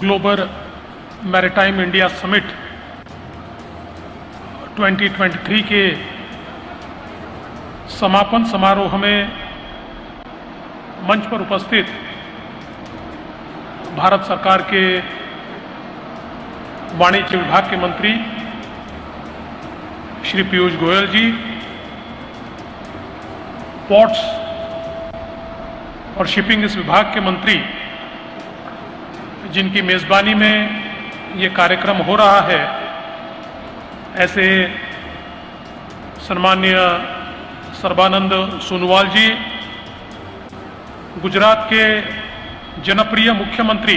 Global maritime India summit 2023 के समापन समारोह में मंच पर उपस्थित भारत सरकार के वाणिज्य विभाग के मंत्री श्री पीयूष गोयल जी, पोर्ट्स और शिपिंग इस विभाग के मंत्री जिनकी मेज़बानी में ये कार्यक्रम हो रहा है, ऐसे सम्माननीय सर्बानंद सोनोवाल जी, गुजरात के जनप्रिय मुख्यमंत्री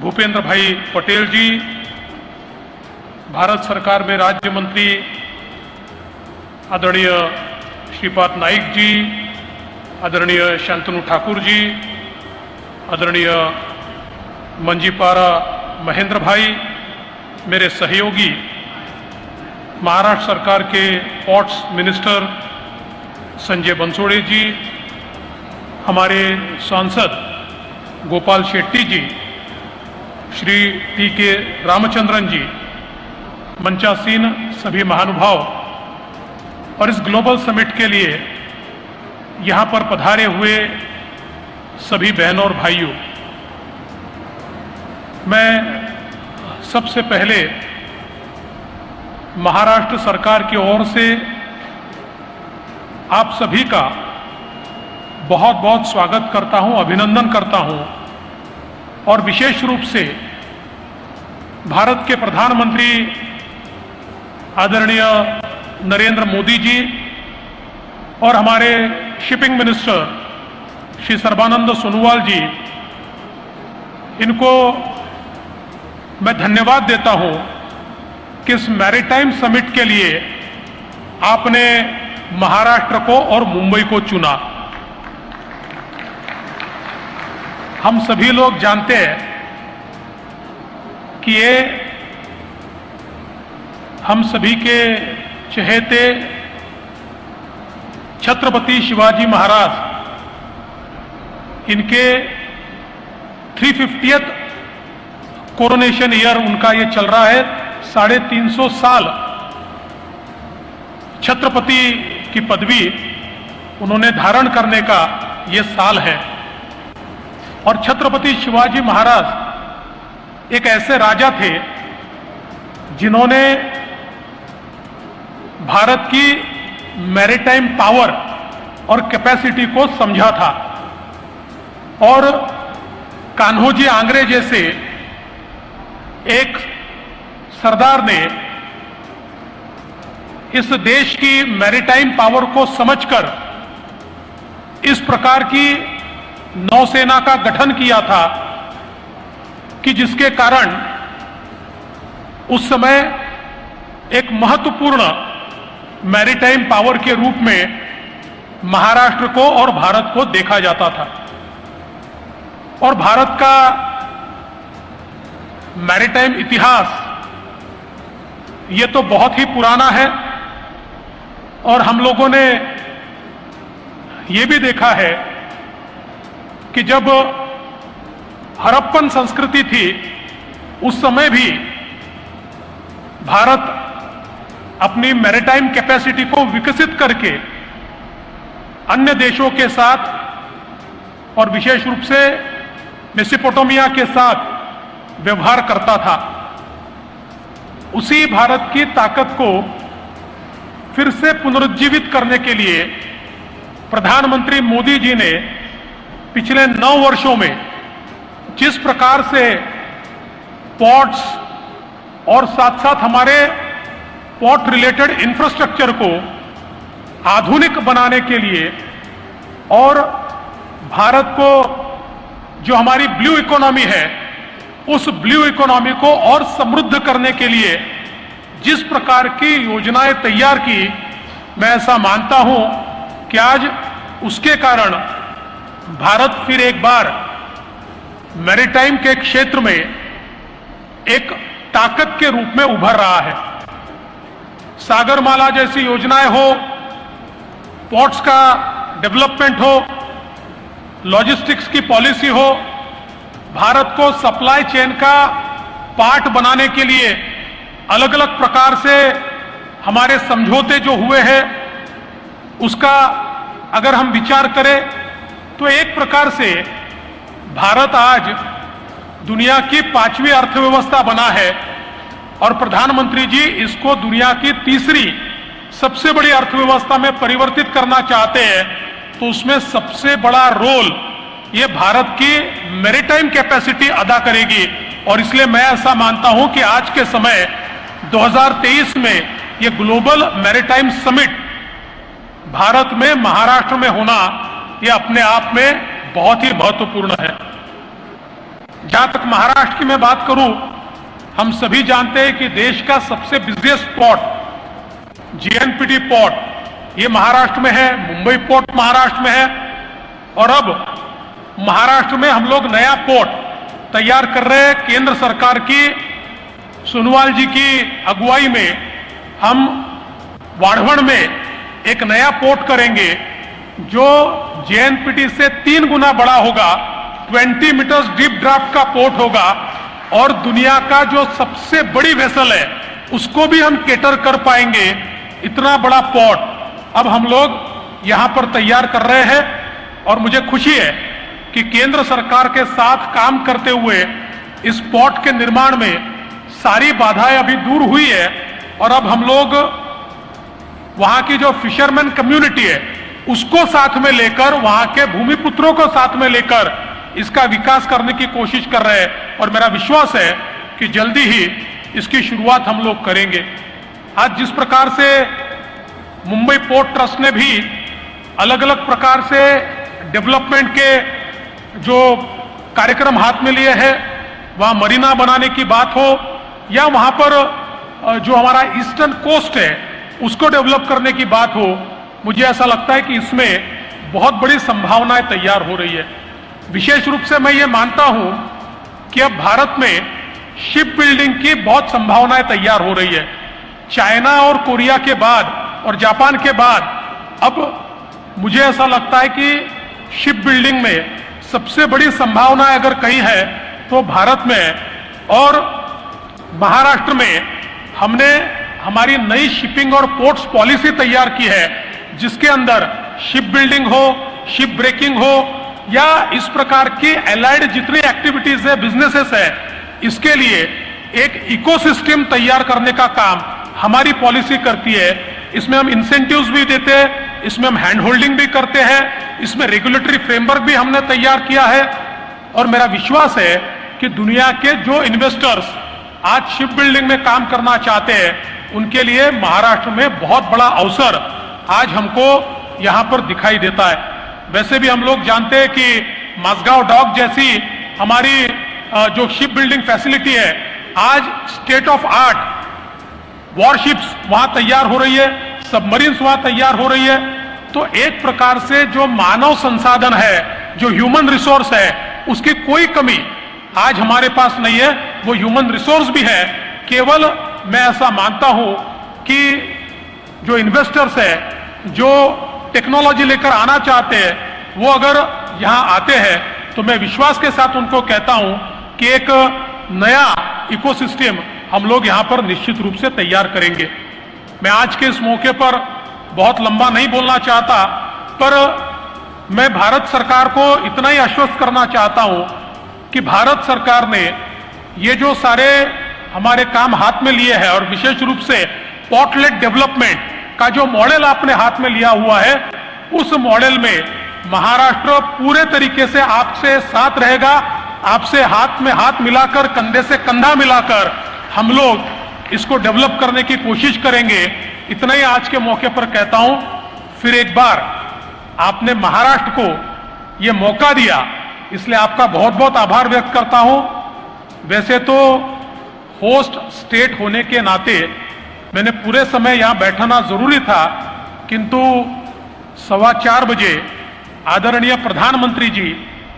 भूपेंद्र भाई पटेल जी, भारत सरकार में राज्य मंत्री आदरणीय श्रीपाद नाइक जी, आदरणीय शांतनु ठाकुर जी, आदरणीय मंजीपारा महेंद्र भाई, मेरे सहयोगी महाराष्ट्र सरकार के पोर्ट्स मिनिस्टर संजय बंसोड़े जी, हमारे सांसद गोपाल शेट्टी जी, श्री टी.के. रामचंद्रन जी, मंचासीन सभी महानुभाव और इस ग्लोबल समिट के लिए यहाँ पर पधारे हुए सभी बहनों और भाइयों, मैं सबसे पहले महाराष्ट्र सरकार की ओर से आप सभी का बहुत बहुत स्वागत करता हूं, अभिनंदन करता हूं और विशेष रूप से भारत के प्रधानमंत्री आदरणीय नरेंद्र मोदी जी और हमारे शिपिंग मिनिस्टर श्री सर्बानंद सोनोवाल जी, इनको मैं धन्यवाद देता हूं कि इस मैरीटाइम समिट के लिए आपने महाराष्ट्र को और मुंबई को चुना। हम सभी लोग जानते हैं कि ये हम सभी के चहेते छत्रपति शिवाजी महाराज, इनके 350th कोरोनेशन ईयर उनका ये चल रहा है। 350 साल छत्रपति की पदवी उन्होंने धारण करने का ये साल है। और छत्रपति शिवाजी महाराज एक ऐसे राजा थे जिन्होंने भारत की मैरीटाइम पावर और कैपेसिटी को समझा था और कान्होजी आंग्रे जैसे एक सरदार ने इस देश की मैरीटाइम पावर को समझकर इस प्रकार की नौसेना का गठन किया था कि जिसके कारण उस समय एक महत्वपूर्ण मैरीटाइम पावर के रूप में महाराष्ट्र को और भारत को देखा जाता था। और भारत का मैरीटाइम इतिहास ये तो बहुत ही पुराना है और हम लोगों ने ये भी देखा है कि जब हड़प्पन संस्कृति थी उस समय भी भारत अपनी मैरीटाइम कैपेसिटी को विकसित करके अन्य देशों के साथ और विशेष रूप से मेसोपोटामिया के साथ व्यवहार करता था। उसी भारत की ताकत को फिर से पुनरुज्जीवित करने के लिए प्रधानमंत्री मोदी जी ने पिछले 9 वर्षों में जिस प्रकार से पोर्ट्स और साथ साथ हमारे पोर्ट रिलेटेड इंफ्रास्ट्रक्चर को आधुनिक बनाने के लिए और भारत को जो हमारी ब्लू इकोनॉमी है उस ब्लू इकोनॉमी को और समृद्ध करने के लिए जिस प्रकार की योजनाएं तैयार की, मैं ऐसा मानता हूं कि आज उसके कारण भारत फिर एक बार मैरीटाइम के क्षेत्र में एक ताकत के रूप में उभर रहा है। सागरमाला जैसी योजनाएं हो, पोर्ट्स का डेवलपमेंट हो, लॉजिस्टिक्स की पॉलिसी हो, भारत को सप्लाई चेन का पार्ट बनाने के लिए अलग अलग प्रकार से हमारे समझौते जो हुए हैं उसका अगर हम विचार करें तो एक प्रकार से भारत आज दुनिया की 5वीं अर्थव्यवस्था बना है और प्रधानमंत्री जी इसको दुनिया की 3री सबसे बड़ी अर्थव्यवस्था में परिवर्तित करना चाहते हैं। तो उसमें सबसे बड़ा रोल ये भारत की मैरीटाइम कैपेसिटी अदा करेगी और इसलिए मैं ऐसा मानता हूं कि आज के समय 2023 में ये ग्लोबल मैरीटाइम समिट भारत में महाराष्ट्र में होना ये अपने आप में बहुत ही महत्वपूर्ण है। जहां तक महाराष्ट्र की मैं बात करूं, हम सभी जानते हैं कि देश का सबसे बिजिएस्ट पोर्ट जीएनपीटी पोर्ट ये महाराष्ट्र में है, मुंबई पोर्ट महाराष्ट्र में है और अब महाराष्ट्र में हम लोग नया पोर्ट तैयार कर रहे हैं। केंद्र सरकार की सोनोवाल जी की अगुवाई में हम वाढ़वण में एक नया पोर्ट करेंगे जो जेएनपीटी से 3 गुना बड़ा होगा, 20 मीटर्स डीप ड्राफ्ट का पोर्ट होगा और दुनिया का जो सबसे बड़ी वेसल है उसको भी हम केटर कर पाएंगे। इतना बड़ा पोर्ट अब हम लोग यहां पर तैयार कर रहे हैं और मुझे खुशी है कि केंद्र सरकार के साथ काम करते हुए इस पोर्ट के निर्माण में सारी बाधाएं अभी दूर हुई है और अब हम लोग वहां की जो फिशरमैन कम्युनिटी है उसको साथ में लेकर, वहां के भूमिपुत्रों को साथ में लेकर इसका विकास करने की कोशिश कर रहे हैं और मेरा विश्वास है कि जल्दी ही इसकी शुरुआत हम लोग करेंगे। आज जिस प्रकार से मुंबई पोर्ट ट्रस्ट ने भी अलग अलग प्रकार से डेवलपमेंट के जो कार्यक्रम हाथ में लिए हैं, वहां मरीना बनाने की बात हो या वहां पर जो हमारा ईस्टर्न कोस्ट है उसको डेवलप करने की बात हो, मुझे ऐसा लगता है कि इसमें बहुत बड़ी संभावनाएं तैयार हो रही है। विशेष रूप से मैं ये मानता हूं कि अब भारत में शिप बिल्डिंग की बहुत संभावनाएं तैयार हो रही है। चाइना और कोरिया के बाद और जापान के बाद अब मुझे ऐसा लगता है कि शिप बिल्डिंग में सबसे बड़ी संभावना अगर कहीं है तो भारत में और महाराष्ट्र में हमने हमारी नई शिपिंग और पोर्ट्स पॉलिसी तैयार की है जिसके अंदर शिप बिल्डिंग हो, शिप ब्रेकिंग हो या इस प्रकार की एलाइड जितनी एक्टिविटीज है, बिजनेसेस है, इसके लिए एक इकोसिस्टम तैयार करने का काम हमारी पॉलिसी करती है। इसमें हम इंसेंटिव्स भी देते हैं, इसमें हम हैंड होल्डिंग भी करते हैं, इसमें रेगुलेटरी फ्रेमवर्क भी हमने तैयार किया है और मेरा विश्वास है कि दुनिया के जो इन्वेस्टर्स आज शिप बिल्डिंग में काम करना चाहते हैं उनके लिए महाराष्ट्र में बहुत बड़ा अवसर आज हमको यहां पर दिखाई देता है। वैसे भी हम लोग जानते हैं कि माझगांव डॉक जैसी हमारी जो शिप बिल्डिंग फैसिलिटी है, आज स्टेट ऑफ आर्ट वॉरशिप्स वहां तैयार हो रही है, सबमरीन्स वहां तैयार हो रही है। तो एक प्रकार से जो मानव संसाधन है, जो ह्यूमन रिसोर्स है, उसकी कोई कमी आज हमारे पास नहीं है। वो ह्यूमन रिसोर्स भी है, केवल मैं ऐसा मानता हूं कि जो इन्वेस्टर्स है, जो टेक्नोलॉजी लेकर आना चाहते हैं, वो अगर यहां आते हैं तो मैं विश्वास के साथ उनको कहता हूं कि एक नया इकोसिस्टम हम लोग यहां पर निश्चित रूप से तैयार करेंगे। मैं आज के इस मौके पर बहुत लंबा नहीं बोलना चाहता, पर मैं भारत सरकार को इतना ही आश्वस्त करना चाहता हूं कि भारत सरकार ने ये जो सारे हमारे काम हाथ में लिए हैं और विशेष रूप से पोर्ट-लेड डेवलपमेंट का जो मॉडल आपने हाथ में लिया हुआ है, उस मॉडल में महाराष्ट्र पूरे तरीके से आपसे साथ रहेगा। आपसे हाथ में हाथ मिलाकर, कंधे से कंधा मिलाकर हम लोग इसको डेवलप करने की कोशिश करेंगे। इतना ही आज के मौके पर कहता हूं। फिर एक बार आपने महाराष्ट्र को ये मौका दिया, इसलिए आपका बहुत बहुत आभार व्यक्त करता हूं। वैसे तो होस्ट स्टेट होने के नाते मैंने पूरे समय यहां बैठना जरूरी था, किंतु 4:15 बजे आदरणीय प्रधानमंत्री जी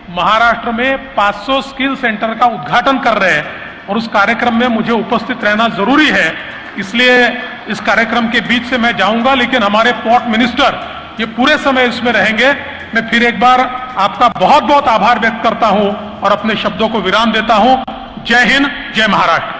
महाराष्ट्र में 500 स्किल सेंटर का उद्घाटन कर रहे हैं और उस कार्यक्रम में मुझे उपस्थित रहना जरूरी है। इसलिए इस कार्यक्रम के बीच से मैं जाऊंगा, लेकिन हमारे पोर्ट मिनिस्टर ये पूरे समय इसमें रहेंगे। मैं फिर एक बार आपका बहुत बहुत आभार व्यक्त करता हूं और अपने शब्दों को विराम देता हूं। जय हिंद, जय महाराष्ट्र।